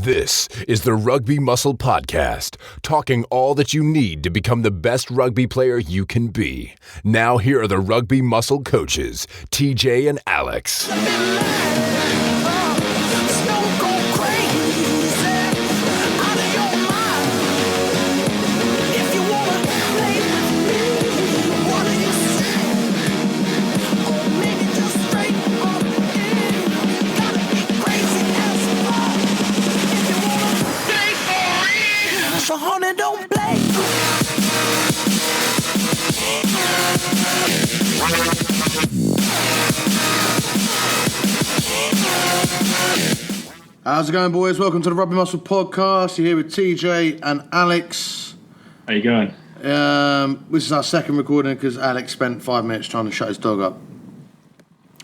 This is the Rugby Muscle Podcast, talking all that you need to become the best rugby player you can be. Now here are the Rugby Muscle coaches, TJ and Alex. Don't play. How's it going, boys? Welcome to the Rugby Muscle Podcast. You're here with TJ and Alex. How you going? This is our second recording because Alex spent 5 minutes trying to shut his dog up.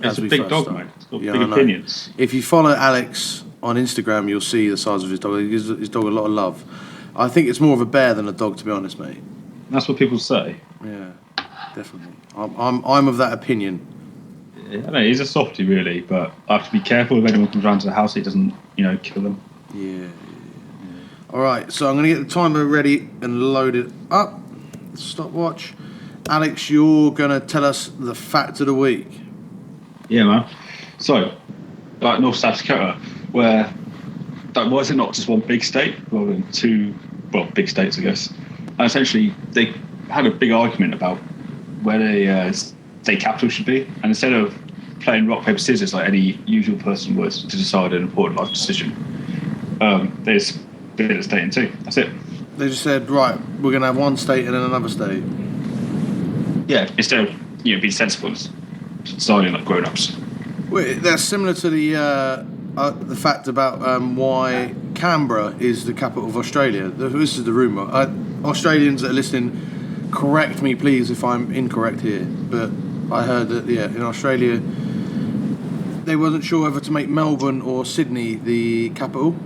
It's a big dog, mate. It's got big opinions. If you follow Alex on Instagram, you'll see the size of his dog. He gives his dog a lot of love. I think it's more of a bear than a dog, to be honest, mate. That's what people say. Yeah, definitely. I'm of that opinion. Yeah, I know, he's a softie, really, but I have to be careful if anyone comes round to the house, he doesn't, kill them. Yeah. All right, so I'm going to get the timer ready and load it up. Stopwatch. Alex, you're going to tell us the fact of the week. Yeah, man. So, like North South Dakota, why is it not just one big state rather than two, big states, I guess? And essentially, they had a big argument about where the state capital should be. And instead of playing rock, paper, scissors like any usual person would to decide an important life decision, they just split the state in two. That's it. They just said, right, we're going to have one state and then another state. Yeah, instead of being sensible, deciding like grown-ups. Well, that's similar to the fact about why Canberra is the capital of Australia. This is the rumour. Australians that are listening, correct me please if I'm incorrect here, but I heard that in Australia they wasn't sure whether to make Melbourne or Sydney the capital,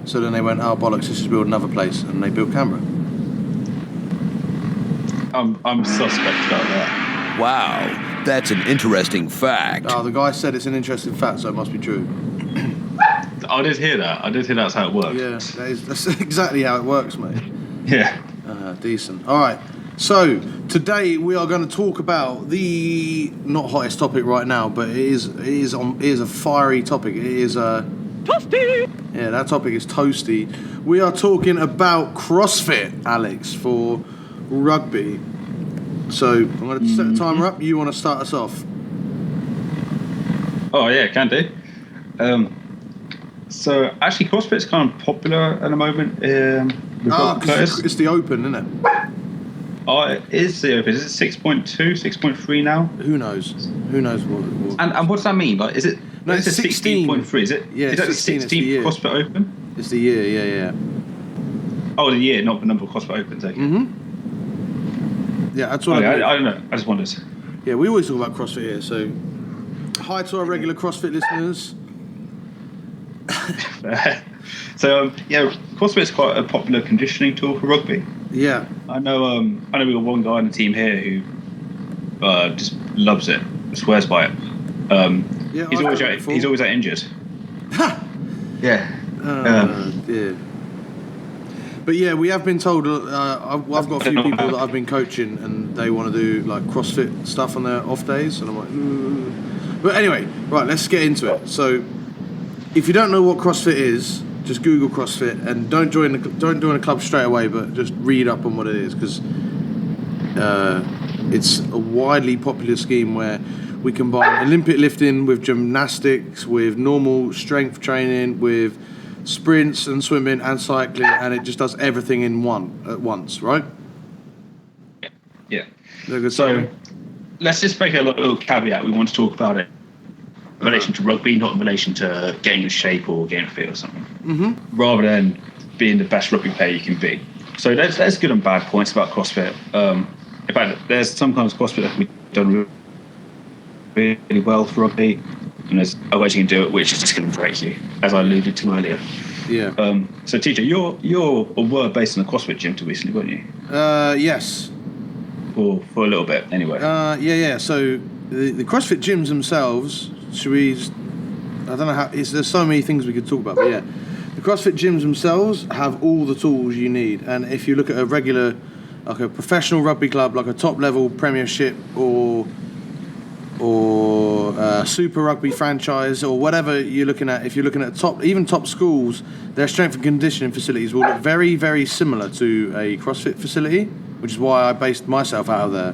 so then they went, oh bollocks, let's just build another place, and they built Canberra. I'm suspect about that. Wow, that's an interesting fact. Oh, the guy said it's an interesting fact, so it must be true. I did hear that. That's how it works. Yeah, that's exactly how it works, mate. Yeah. Decent. All right. So today we are going to talk about the not hottest topic right now, but it is a fiery topic. It is toasty. Yeah, that topic is toasty. We are talking about CrossFit, Alex, for rugby. So I'm going to set the timer up. You want to start us off? Oh yeah, can do. So actually, CrossFit's kind of popular at the moment. It's the Open, isn't it? Oh, it is the Open. Is it 6.2, 6.3 now? Who knows? Who knows what? And what does that mean? Like, is it? No, it's 16.3. Is it? Yeah, is that the 16th CrossFit Open? It's the year. Yeah. Oh, the year, not the number of CrossFit Opens. Okay. Mm-hmm. Yeah, that's what. I don't know. I just wondered. Yeah, we always talk about CrossFit here. So, hi to our regular CrossFit listeners. So CrossFit's quite a popular conditioning tool for rugby. Yeah, I know we got one guy on the team here who just loves it, swears by it. He's always out injured. Yeah. Yeah. But yeah, we have been told. I've got a few people that I've been coaching, and they want to do like CrossFit stuff on their off days, and I'm like, ooh. But anyway, right, let's get into it. So, if you don't know what CrossFit is, just Google CrossFit and don't join a club straight away, but just read up on what it is, because it's a widely popular scheme where we combine Olympic lifting with gymnastics, with normal strength training, with sprints and swimming and cycling, and it just does everything at once, right? Yeah. So let's just make a little caveat. We want to talk about it in relation to rugby, not in relation to getting in shape or getting fit or something. Mm-hmm. Rather than being the best rugby player you can be. So there's good and bad points about CrossFit. In fact, there's some kinds of CrossFit that can be done really well for rugby, and there's other ways you can do it which is just going to break you, as I alluded to earlier. Yeah. So TJ, you were based in a CrossFit gym till recently, weren't you? Yes. For a little bit, anyway. Yeah. So the CrossFit gyms themselves, should we? I don't know how. There's so many things we could talk about, but yeah, the CrossFit gyms themselves have all the tools you need, and if you look at a regular, like a professional rugby club, like a top level Premiership or Super Rugby franchise or whatever you're looking at, if you're looking at top schools, their strength and conditioning facilities will look very, very similar to a CrossFit facility, which is why I based myself out of there.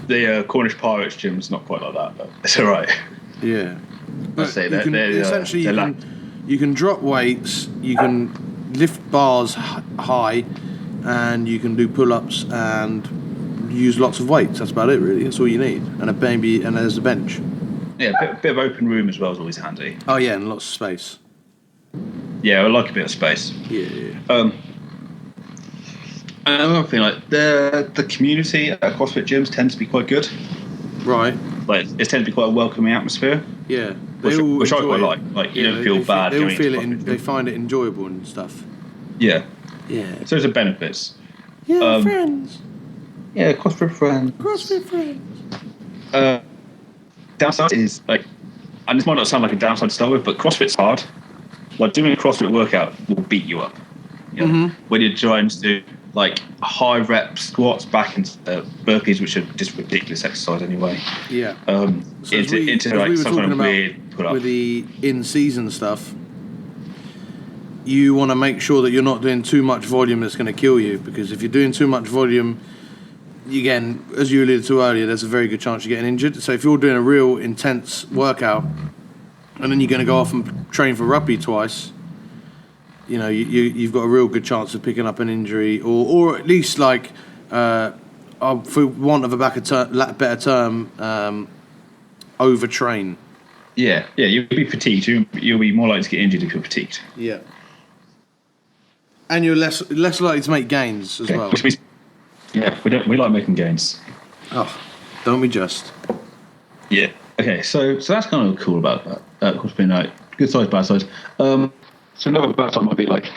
The Cornish Pirates gym's not quite like that, but it's all right. Yeah. But say you can, essentially you can drop weights, you can lift bars high, and you can do pull-ups and use lots of weights. That's about it, really. That's all you need. And there's a bench. Yeah, bit of open room as well is always handy. Oh yeah, and lots of space. Yeah, I like a bit of space. Yeah. And another thing, like the community at CrossFit gyms tends to be quite good. Right. Like it tends to be quite a welcoming atmosphere. Yeah. Which I quite like. Like you don't feel bad. They all feel it. They find it enjoyable and stuff. Yeah. Yeah. So there's the benefits. Yeah, friends. Yeah, CrossFit friends. CrossFit friends. Downside is like, and this might not sound like a downside to start with, but CrossFit's hard. Like doing a CrossFit workout will beat you up. You know? When you're trying to do like high rep squats back into burpees, which are just ridiculous exercise anyway. Yeah. So into like some kind of weird put up. With the in-season stuff, you want to make sure that you're not doing too much volume that's going to kill you, because if you're doing too much volume, again, as you alluded to earlier, there's a very good chance you're getting injured. So if you're doing a real intense workout and then you're going to go off and train for rugby twice, you know, you've got a real good chance of picking up an injury, or at least like, for want of a better term, overtrain. Yeah, you'll be fatigued. You'll be more likely to get injured if you're fatigued. Yeah. And you're less likely to make gains as well. We like making gains. Oh, don't we just? Yeah. Okay, so that's kind of cool about that. Of course, being like good size, bad size. So another bad side might be like,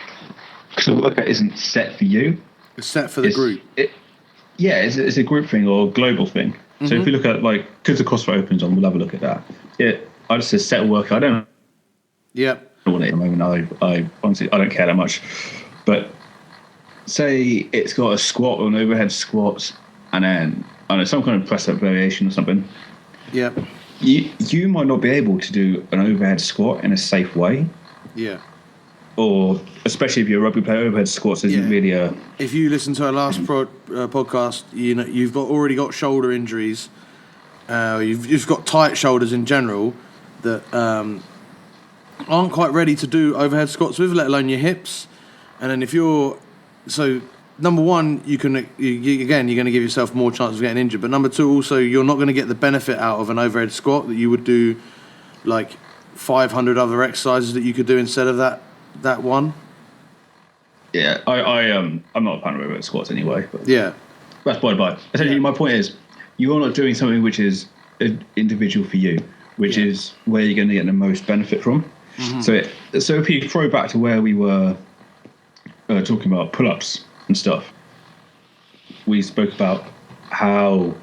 because the workout isn't set for you. It's set for the group. It's a group thing or a global thing. Mm-hmm. So if you look at like, because the CrossFit opens on, we'll have a look at that. Yeah, I just said set a workout. I don't. Yep. I want it at the moment. I honestly, I don't care that much. But say it's got a squat or an overhead squat, and then I don't know, some kind of press up variation or something. Yep. You might not be able to do an overhead squat in a safe way. Yeah. Or especially if you're a rugby player, overhead squats isn't really a. If you listen to our last podcast, you know you've already got shoulder injuries. You've got tight shoulders in general that aren't quite ready to do overhead squats with, let alone your hips. And then if you're number one, you're going to give yourself more chance of getting injured. But number two, also you're not going to get the benefit out of an overhead squat that you would do, like 500 other exercises that you could do instead of that one. Yeah, I'm not a fan of overhead squats anyway. But yeah, that's by the by. Essentially, my point is, you're not doing something which is individual for you, which is where you're going to get the most benefit from. Mm-hmm. So if you throw back to where we were talking about pull-ups and stuff, we spoke about how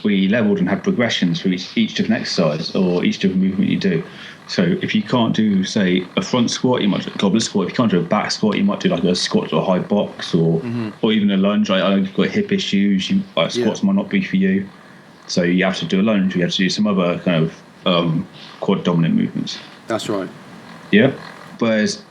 we leveled and had progressions for each different exercise or each different movement you do. So if you can't do, say, a front squat, you might do a goblet squat. If you can't do a back squat, you might do like a squat to a high box or even a lunge. Like, I know you've got hip issues, squats might not be for you. So you have to do a lunge. You have to do some other kind of quad dominant movements. That's right. Yeah. Whereas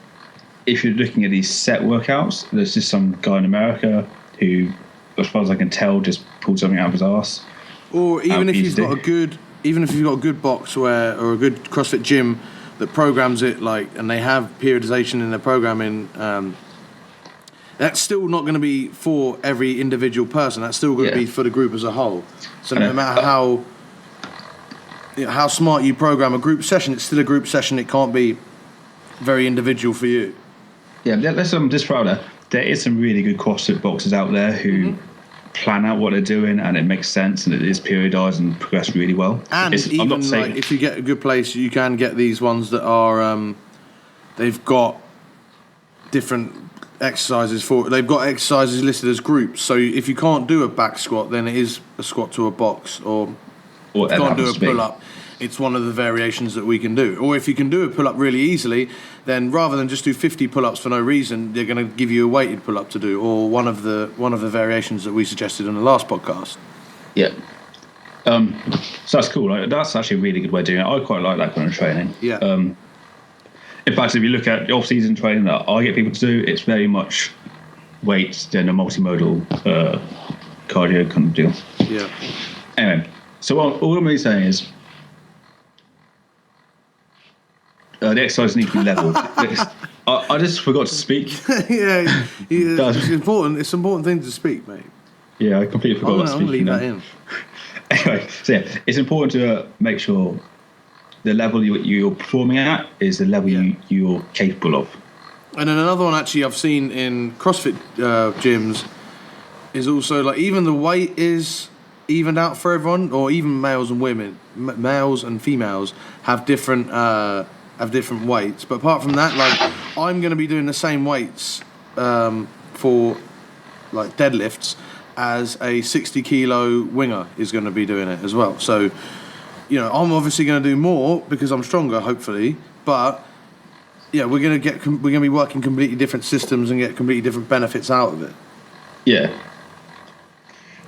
if you're looking at these set workouts, there's just some guy in America who, as far as I can tell, just pulled something out of his ass. Or even if you've got a good box or a good CrossFit gym that programs it, like, and they have periodization in their programming, that's still not going to be for every individual person. That's still going to be for the group as a whole. So no matter how smart you program a group session, it's still a group session. It can't be very individual for you. Yeah, let's just throw out there. There is some really good CrossFit boxes out there who plan out what they're doing, and it makes sense, and it is periodized and progressed really well. And even like, if you get a good place, you can get these ones that are they've got different exercises they've got exercises listed as groups. So if you can't do a back squat, then it is a squat to a box, or Or can't do a pull-up, it's one of the variations that we can do. Or if you can do a pull-up really easily, then rather than just do 50 pull-ups for no reason, they're going to give you a weighted pull-up to do, or one of the variations that we suggested in the last podcast. Yeah. So that's cool. Like, that's actually a really good way of doing it. I quite like that kind of training. Yeah. In fact, if you look at the off-season training that I get people to do, it's very much weights, then a multimodal cardio kind of deal. Yeah. Anyway, so all I'm really saying is the exercise needs to be level. I just forgot to speak. yeah, it's important. It's an important thing to speak, mate. Yeah, I completely forgot to speak. I'm going to leave that in. Anyway, so yeah, it's important to make sure the level you're performing at is the level you're capable of. And then another one actually I've seen in CrossFit gyms is also like even the weight is evened out for everyone, or even males and women, males and females have different weights. But apart from that, like I'm going to be doing the same weights for like deadlifts as a 60 kilo winger is going to be doing it as well. So, you know, I'm obviously going to do more because I'm stronger, hopefully. But yeah, we're going to be working completely different systems and get completely different benefits out of it. Yeah.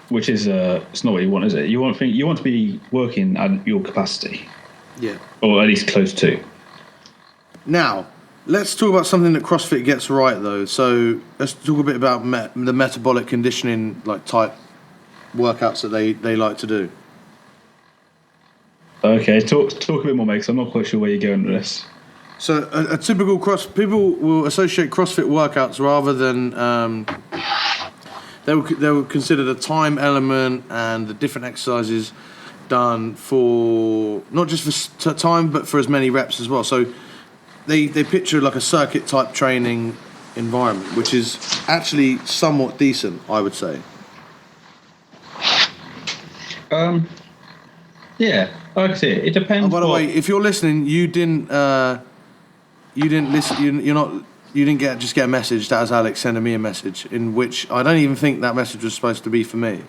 Which is it's not what you want, is it? You want to be working at your capacity. Yeah. Or at least close to. Now, let's talk about something that CrossFit gets right, though. So let's talk a bit about the metabolic conditioning like type workouts that they like to do. Okay, talk a bit more, mate, because I'm not quite sure where you're going with this. So a typical people will associate CrossFit workouts rather than they will consider the time element and the different exercises done for not just for time but for as many reps as well. So they picture like a circuit type training environment, which is actually somewhat decent, I would say. Yeah, like I say, it depends. Oh, by the way, if you're listening, you didn't listen. You didn't get a message. That was Alex sending me a message in which I don't even think that message was supposed to be for me.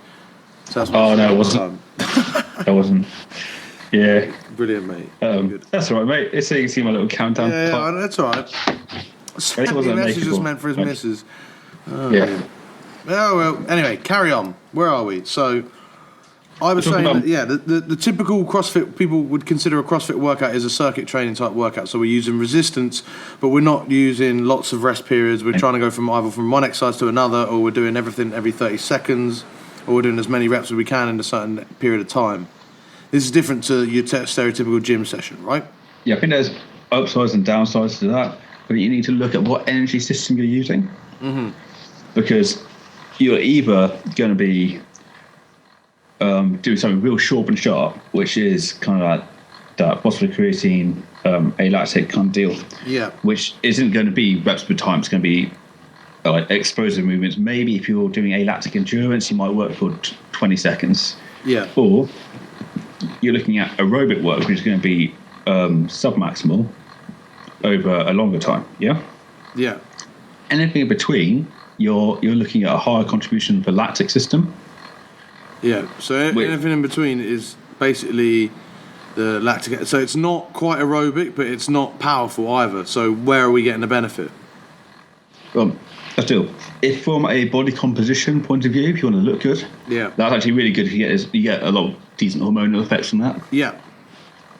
So that's no, it wasn't. It wasn't. Yeah. Brilliant, mate. Good. That's all right, mate. It's so you can see my little countdown. Yeah, that's all right. The message was meant for his missus. Oh, yeah. Oh, well, anyway, carry on. Where are we? So, I was saying that, the typical CrossFit, people would consider a CrossFit workout as a circuit training type workout. So we're using resistance, but we're not using lots of rest periods. We're trying to go from either from one exercise to another, or we're doing everything every 30 seconds, or we're doing as many reps as we can in a certain period of time. This is different to your stereotypical gym session, right? Yeah, I think there's upsides and downsides to that, but you need to look at what energy system you're using. Mm-hmm. Because you're either going to be doing something real short and sharp, which is kind of like that phosphocreatine, alactic kind of deal. Yeah. Which isn't going to be reps per time. It's going to be like explosive movements. Maybe if you're doing alactic endurance, you might work for 20 seconds. Yeah. Or you're looking at aerobic work, which is going to be submaximal over a longer time. Yeah. Yeah. Anything in between, you're looking at a higher contribution for lactic system. Yeah, so anything in between is basically the lactic. So it's not quite aerobic, but it's not powerful either. So where are we getting the benefit? Let's do. If from a body composition point of view, if you want to look good, that's actually really good. If you get a lot of decent hormonal effects from that. Yeah.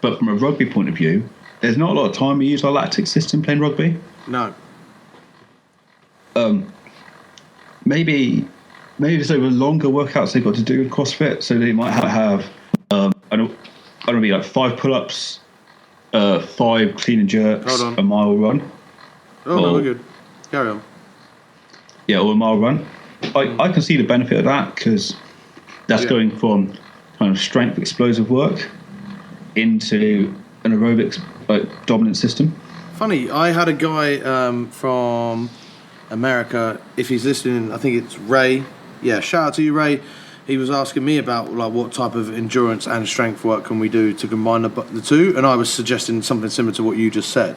But from a rugby point of view, there's not a lot of time we use our lactic system playing rugby. No. Maybe there's over longer workouts they've got to do with CrossFit, so they might have I don't know, like 5 pull-ups, 5 clean and jerks, a mile run. No, we're good. Carry on. Yeah, or a mile run. I can see the benefit of that because that's going from kind of strength explosive work into an aerobics dominant system. Funny, I had a guy from America, if he's listening, I think it's Ray. Yeah, shout out to you, Ray. He was asking me about like what type of endurance and strength work can we do to combine the two, and I was suggesting something similar to what you just said.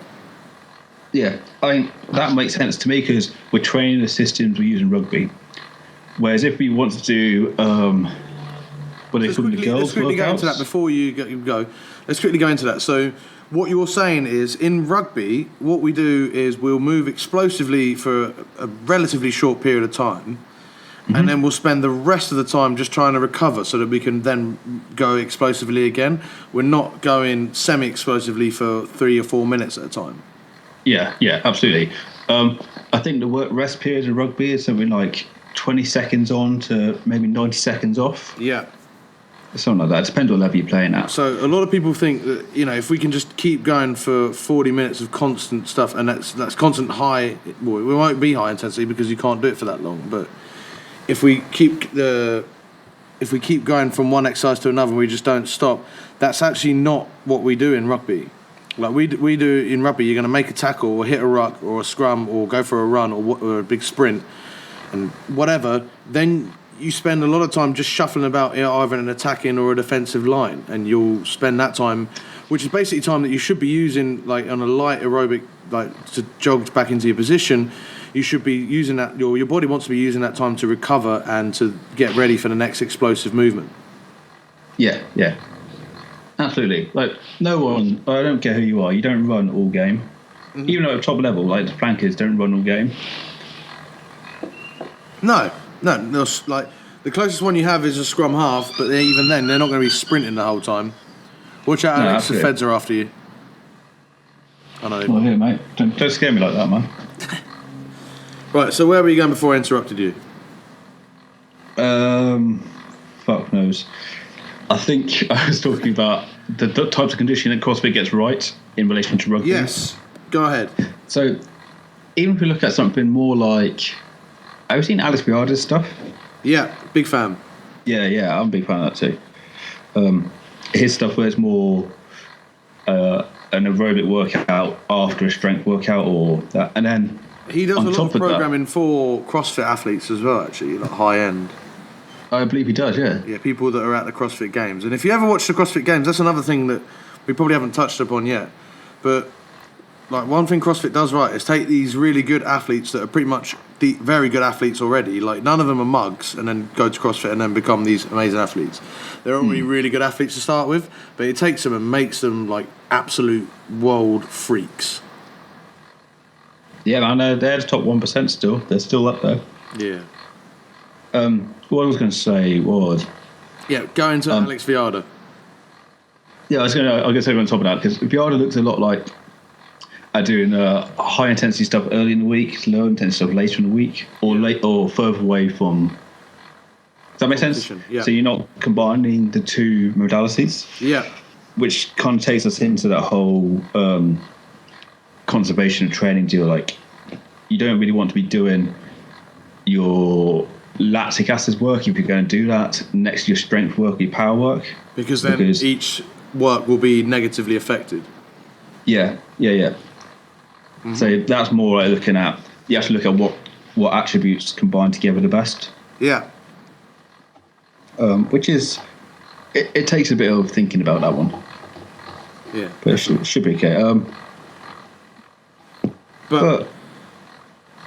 Yeah, I mean, that makes sense to me because we're training the systems we use in rugby. Whereas if we want to do But let's quickly go into that before you go. Let's quickly go into that. So, what you're saying is, in rugby, what we do is we'll move explosively for a relatively short period of time, and then we'll spend the rest of the time just trying to recover so that we can then go explosively again. We're not going semi-explosively for 3 or 4 minutes at a time. Yeah, absolutely. I think the rest period of rugby is something like 20 seconds on to maybe 90 seconds off. Yeah. Something like that. It depends what level you're playing at. So a lot of people think that, if we can just keep going for 40 minutes of constant stuff, and that's constant high, well, we won't be high intensity because you can't do it for that long, but if we keep going from one exercise to another and we just don't stop, that's actually not what we do in rugby. Like we do in rugby, you're going to make a tackle or hit a ruck or a scrum or go for a run or a big sprint and whatever, then you spend a lot of time just shuffling about either an attacking or a defensive line, and you'll spend that time, which is basically time that you should be using like on a light aerobic, like to jog back into your position. You should be using that, your body wants to be using that time to recover and to get ready for the next explosive movement. Yeah, absolutely. Like no one, I don't care who you are, you don't run all game. Even at a top level, like the flankers don't run all game. No, like the closest one you have is a scrum half, but even then they're not going to be sprinting the whole time. Watch out, Alex, the feds are after you. I know. Well, yeah, mate. Don't scare me like that, man. Right, so where were you going before I interrupted you? Fuck knows. I think I was talking about the types of conditioning that CrossFit gets right in relation to rugby. Yes, go ahead. So, even if we look at something more like, have you seen Alex Biarda's stuff? Yeah, big fan. Yeah, I'm a big fan of that too. His stuff where it's more an aerobic workout after a strength workout or that, and then he does a lot of programming for CrossFit athletes as well, actually, like high end. I believe he does, yeah. Yeah, people that are at the CrossFit Games. And if you ever watch the CrossFit Games, that's another thing that we probably haven't touched upon yet. But like one thing CrossFit does right is take these really good athletes that are pretty much the very good athletes already. Like none of them are mugs, and then go to CrossFit and then become these amazing athletes. They're already really good athletes to start with, but it takes them and makes them like absolute world freaks. Yeah, I know they're the top 1% still. They're still up there. Yeah. What I was going to say was... Yeah, go into Alex Viada. Yeah, I was going to say on top of that, because Viada looks a lot like doing high intensity stuff early in the week, low intensity stuff later in the week, or further away from... Does that make sense? Yeah. So you're not combining the two modalities. Yeah. Which kind of takes us into that whole conservation of training deal. Like, you don't really want to be doing your lactic acid work if you're going to do that next to your strength work, your power work. Because each work will be negatively affected. Yeah. Mm-hmm. So that's more like looking at, you have to look at what attributes combine together the best. Yeah. Which is, it takes a bit of thinking about that one. Yeah. But it should be okay. But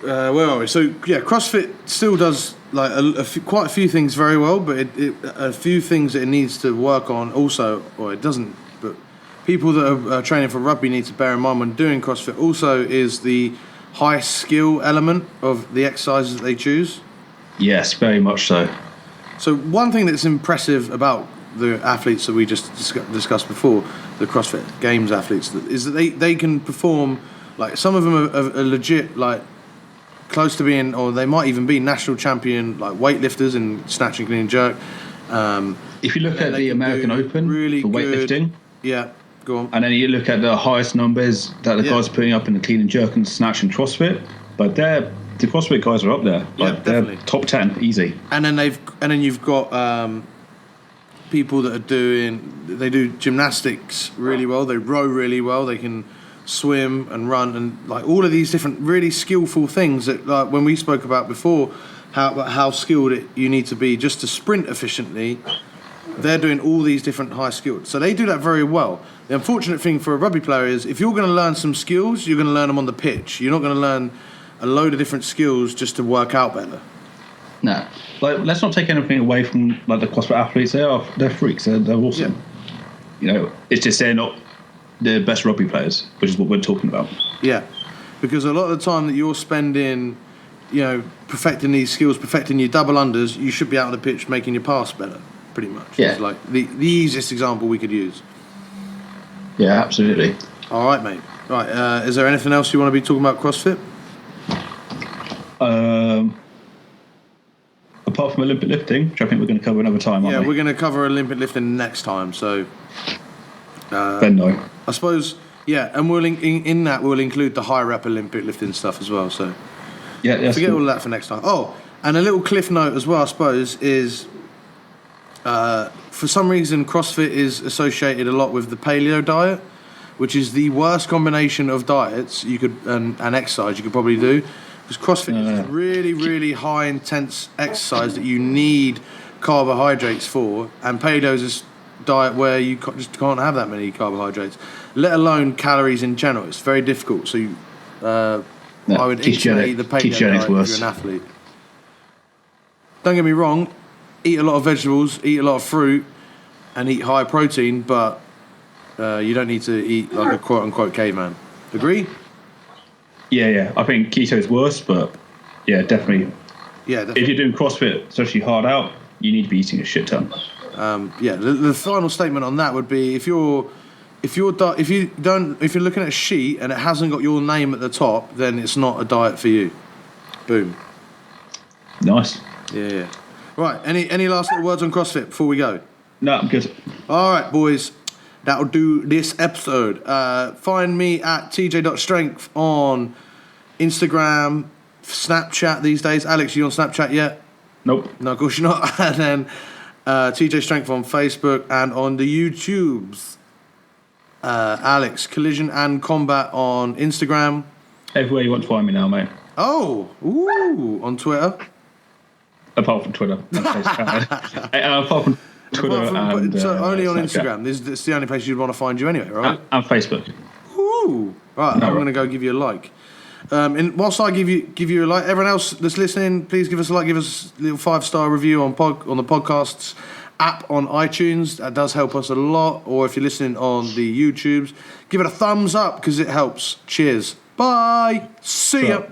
where are we? So yeah, CrossFit still does like quite a few things very well, but a few things that it needs to work on also, or it doesn't. But people that are training for rugby need to bear in mind when doing CrossFit also is the high skill element of the exercises that they choose. Yes, very much so. So one thing that's impressive about the athletes that we just discussed before, the CrossFit Games athletes, is that they can perform, like some of them are legit, like close to being, or they might even be national champion, like weightlifters in snatch and clean and jerk. If you look at the American Open really for weightlifting, yeah, go on. And then you look at the highest numbers that the guys are putting up in the clean and jerk and snatch and CrossFit, but the CrossFit guys are up there. Yeah, like, definitely. They're top 10, easy. And then you've got people that they do gymnastics really well. They row really well. They can swim and run and like all of these different really skillful things that, like when we spoke about before, how skilled you need to be just to sprint efficiently. They're doing all these different high skills, so they do that very well. The unfortunate thing for a rugby player is if you're going to learn some skills, you're going to learn them on the pitch. You're not going to learn a load of different skills just to work out better. No, like let's not take anything away from like the CrossFit athletes. They're freaks. They're awesome. Yeah. You know, it's just they're not the best rugby players, which is what we're talking about. Yeah, because a lot of the time that you're spending, you know, perfecting these skills, perfecting your double unders, you should be out on the pitch making your pass better, pretty much. Yeah. It's like the easiest example we could use. Yeah, absolutely. All right, mate. Right, is there anything else you want to be talking about CrossFit? Apart from Olympic lifting, which I think we're going to cover another time, aren't we? Yeah, we're going to cover Olympic lifting next time, so... then no. I suppose, yeah, and we'll in that we'll include the high rep Olympic lifting stuff as well, so... Yeah, forget all of that for next time. Oh, and a little cliff note as well, I suppose, is... for some reason, CrossFit is associated a lot with the paleo diet, which is the worst combination of diets you could and exercise you could probably do. Because CrossFit is really, really high intense exercise that you need carbohydrates for, and paleo is a diet where you just can't have that many carbohydrates, let alone calories in general. It's very difficult. So you, I would eat the paleo diet if you're an athlete. Don't get me wrong, eat a lot of vegetables, eat a lot of fruit, and eat high protein, but you don't need to eat like a quote-unquote caveman. Agree? Yeah. I think keto is worse, but yeah, definitely. Yeah. Definitely. If you're doing CrossFit, especially hard out, you need to be eating a shit ton. The final statement on that would be if you're looking at a sheet and it hasn't got your name at the top, then it's not a diet for you. Boom. Nice. Yeah. Right. Any last little words on CrossFit before we go? No, I'm good. All right, boys. That'll do this episode. Find me at tj.strength on Instagram, Snapchat these days. Alex, you on Snapchat yet? Nope. No, of course you're not. And then TJ Strength on Facebook and on the YouTubes. Alex, Collision and Combat on Instagram. Everywhere you want to find me now, mate. Oh, ooh, on Twitter. Apart from Twitter. Apart from Twitter so only on Snapchat. Instagram. This is the only place you'd want to find you anyway, right? And Facebook. Ooh. Right, I'm going to go give you a like. And whilst I give you a like, everyone else that's listening, please give us a like, give us a little 5-star review on the podcasts app on iTunes. That does help us a lot. Or if you're listening on the YouTubes, give it a thumbs up because it helps. Cheers. Bye. See ya.